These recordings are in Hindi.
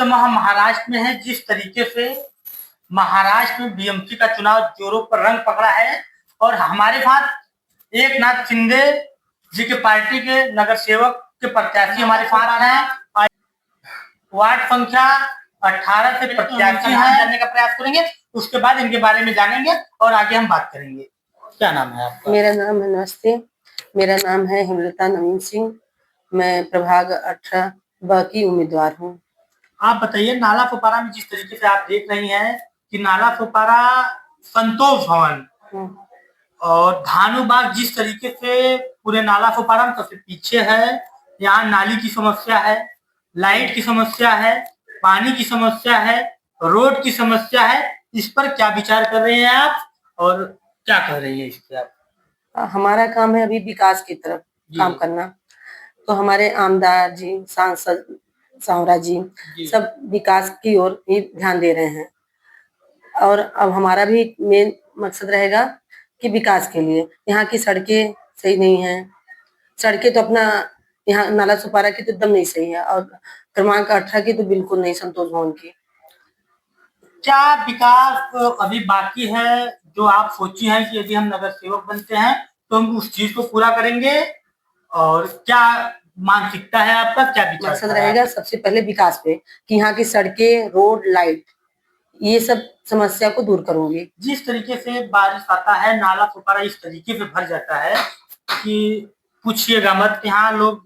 समय हम महाराष्ट्र में हैं। जिस तरीके से महाराष्ट्र में बीएमसी का चुनाव जोरों पर रंग पकड़ा है और हमारे साथ एकनाथ शिंदे जी के पार्टी के नगर सेवक के प्रत्याशी हमारे साथ आ रहे हैं। वार्ड संख्या 18 से प्रत्याशी हैं, जानने का प्रयास करेंगे, उसके बाद इनके बारे में जानेंगे और आगे हम बात करेंगे। क्या नाम है आपका? मेरा नाम है, नमस्ते, मेरा नाम है हेमलता नवीन सिंह। मैं प्रभाग 18 ब की उम्मीदवार हूँ। आप बताइए, नाला फुपारा में जिस तरीके से आप देख रही हैं कि नाला फुपारा, संतोष भवन और धानुबाग जिस तरीके से पूरे नाला फुपारा में सबसे पीछे है, यहाँ नाली की समस्या है, लाइट की समस्या है, पानी की समस्या है, रोड की समस्या है। इस पर क्या विचार कर रहे हैं आप और क्या कह रही है इस पे आप? हमारा काम है अभी विकास की तरफ काम करना। तो हमारे आमदार जी, सांसद सांवरा जी सब विकास की ओर ही ध्यान दे रहे हैं और अब हमारा भी मेन मकसद रहेगा कि विकास के लिए। यहाँ की सड़कें सही नहीं है, सड़कें तो अपना यहाँ नाला सुपारा की तो एकदम नहीं सही है और क्रमांक 18 की तो बिल्कुल नहीं, संतोष भवन की। क्या विकास अभी बाकी है जो आप सोची हैं कि यदि हम नगर सेवक बनते हैं तो हम उस चीज को पूरा करेंगे? और क्या मानसिकता है आपका, क्या विचार मकसद रहेगा? सबसे पहले विकास पे कि यहाँ की सड़कें, रोड, लाइट, ये सब समस्या को दूर करूंगी। जिस तरीके से बारिश आता है, नाला फुपारा इस तरीके से भर जाता है कि पूछिएगा मत। यहाँ लोग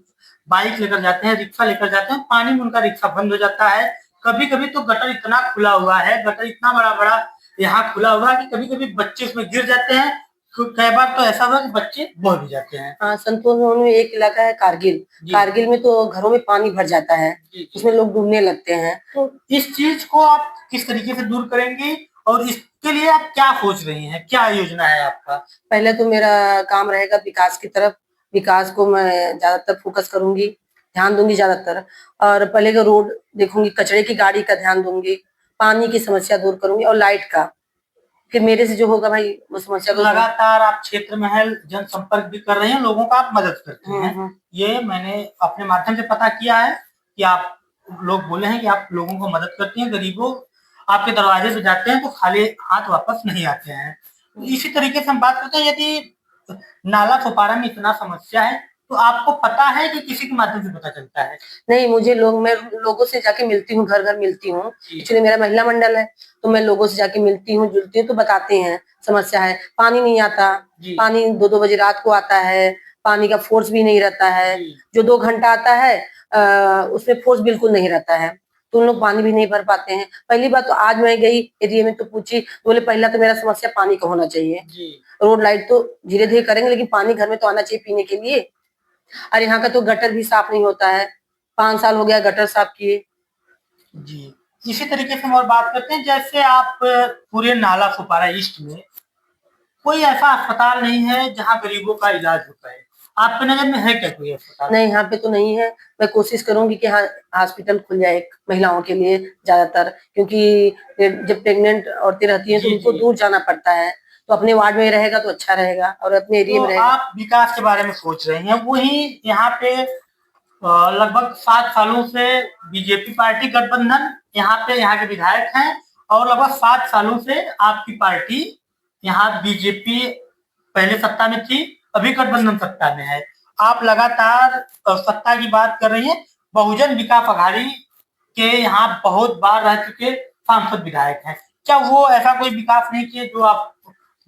बाइक लेकर जाते हैं, रिक्शा लेकर जाते हैं, पानी में उनका रिक्शा बंद हो जाता है। कभी कभी तो गटर इतना खुला हुआ है, गटर इतना बड़ा बड़ा यहाँ खुला हुआ है कि कभी कभी बच्चे उसमें गिर जाते हैं। तो कई बार तो ऐसा हुआ कि बच्चे बह भी जाते हैं। हाँ, संतोष भवन में एक इलाका है कारगिल, कारगिल में तो घरों में पानी भर जाता है, उसमें लोग डूबने लगते हैं। तो इस चीज को आप किस तरीके से दूर करेंगे और इसके लिए आप क्या सोच रही हैं, क्या योजना है आपका? पहले तो मेरा काम रहेगा विकास की तरफ, विकास को मैं ज्यादातर फोकस करूंगी, ध्यान दूंगी ज्यादातर। और पहले का रोड देखूंगी, कचरे की गाड़ी का ध्यान दूंगी, पानी की समस्या दूर करूंगी और लाइट का। फिर मेरे से जो होगा भाई वो समस्या को। लगातार आप क्षेत्र में है, जनसंपर्क भी कर रहे हैं, लोगों का आप मदद करते हैं। ये मैंने अपने माध्यम से पता किया है कि आप लोग बोले हैं कि आप लोगों को मदद करती हैं, गरीबों आपके दरवाजे से जाते हैं तो खाली हाथ वापस नहीं आते हैं। इसी तरीके से हम बात करते हैं, यदि नाला फुपारा में इतना समस्या है तो आपको पता है कि किसी के माध्यम से पता चलता है? नहीं, मैं लोगों से जाके मिलती हूँ, घर घर मिलती हूँ। एक्चुअली मेरा महिला मंडल है तो मैं लोगों से जाके मिलती हूँ, जुलती हूँ, तो बताते हैं समस्या है। पानी नहीं आता, पानी 2-2 बजे रात को आता है, पानी का फोर्स भी नहीं रहता है। जो 2 घंटा आता है उसमें फोर्स बिल्कुल नहीं रहता है, तो उन लोग पानी भी नहीं भर पाते हैं। पहली बात तो आज मैं गई एरिया में तो पूछी, बोले पहला तो मेरा समस्या पानी का होना चाहिए। रोड लाइट तो धीरे धीरे करेंगे लेकिन पानी घर में तो आना चाहिए पीने के लिए। और यहाँ का तो गटर भी साफ नहीं होता है, 5 साल हो गया गटर साफ किए। जी, इसी तरीके से हम और बात करते हैं, जैसे आप पूरे नाला फुपारा ईस्ट में कोई ऐसा अस्पताल नहीं है जहाँ गरीबों का इलाज होता है। आपके नजर में है क्या कोई अस्पताल? नहीं, यहाँ पे तो नहीं है। मैं कोशिश करूंगी कि हाँ हॉस्पिटल खुल जाए महिलाओं के लिए ज्यादातर, क्योंकि जब प्रेग्नेंट औरतें रहती हैं तो उनको दूर जाना पड़ता है, तो अपने वार्ड में रहेगा तो अच्छा रहेगा और अपने एरिया में रहेगा। आप विकास के बारे में सोच रहे हैं, वही यहाँ पे लगभग 7 सालों से बीजेपी पार्टी गठबंधन यहाँ पे यहाँ के विधायक हैं और लगभग 7 सालों से आपकी पार्टी यहाँ बीजेपी पहले सत्ता में थी, अभी गठबंधन सत्ता में है। आप लगातार सत्ता की बात कर रही हैं। बहुजन विकास अघाड़ी के यहाँ बहुत बार रह चुके सांसद विधायक हैं, क्या वो ऐसा कोई विकास नहीं किए जो आप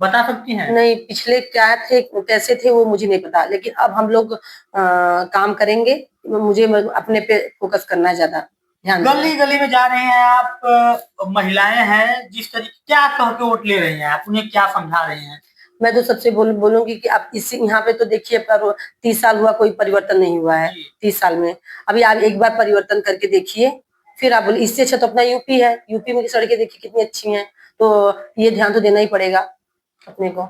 बता सकती हैं? नहीं, पिछले क्या थे कैसे थे वो मुझे नहीं पता, लेकिन अब हम लोग काम करेंगे। मुझे अपने पे फोकस करना है ज्यादा। गली गली में जा रहे हैं आप, महिलाएं हैं, जिस तरीके क्या कह के वोट ले रही हैं आप, उन्हें क्या समझा रहे हैं? मैं तो सबसे बोलूंगी कि आप इसी यहाँ पे तो देखिए, पर 30 साल हुआ कोई परिवर्तन नहीं हुआ है 30 साल में। अभी आप एक बार परिवर्तन करके देखिए, फिर आप बोले इससे अच्छा तो अपना यूपी है। यूपी में की सड़कें देखिए कितनी अच्छी हैं, तो ये ध्यान तो देना ही पड़ेगा अपने को।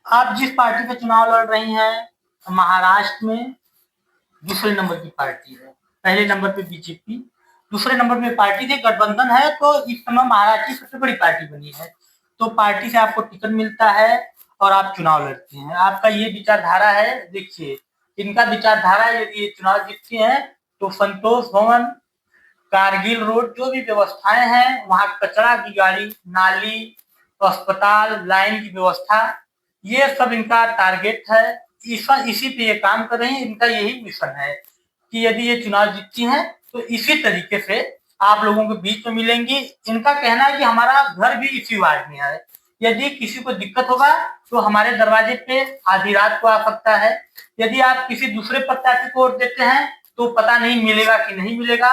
आप जिस पार्टी से चुनाव लड़ रही हैं महाराष्ट्र में दूसरे नंबर की पार्टी है, पहले नंबर पे बीजेपी, दूसरे नंबर पे पार्टी से गठबंधन है, तो इस समय महाराष्ट्र की सबसे बड़ी पार्टी बनी है। तो पार्टी से आपको टिकट मिलता है और आप चुनाव लड़ते हैं, आपका ये विचारधारा है। देखिए इनका विचारधारा, यदि ये चुनाव जीतते हैं तो संतोष भवन कारगिल रोड जो भी व्यवस्थाएं हैं, वहां कचरा की गाड़ी, नाली, अस्पताल, लाइन की व्यवस्था, ये सब इनका टारगेट है। इसी पे ये काम कर रही है। इनका यही मिशन है कि यदि ये चुनाव जीतती हैं तो इसी तरीके से आप लोगों के बीच में मिलेंगी। इनका कहना है कि हमारा घर भी इसी वार्ड में है, यदि किसी को दिक्कत होगा तो हमारे दरवाजे पे आधी रात को आ सकता है। यदि आप किसी दूसरे प्रत्याशी को वोट देते हैं तो पता नहीं मिलेगा कि नहीं मिलेगा।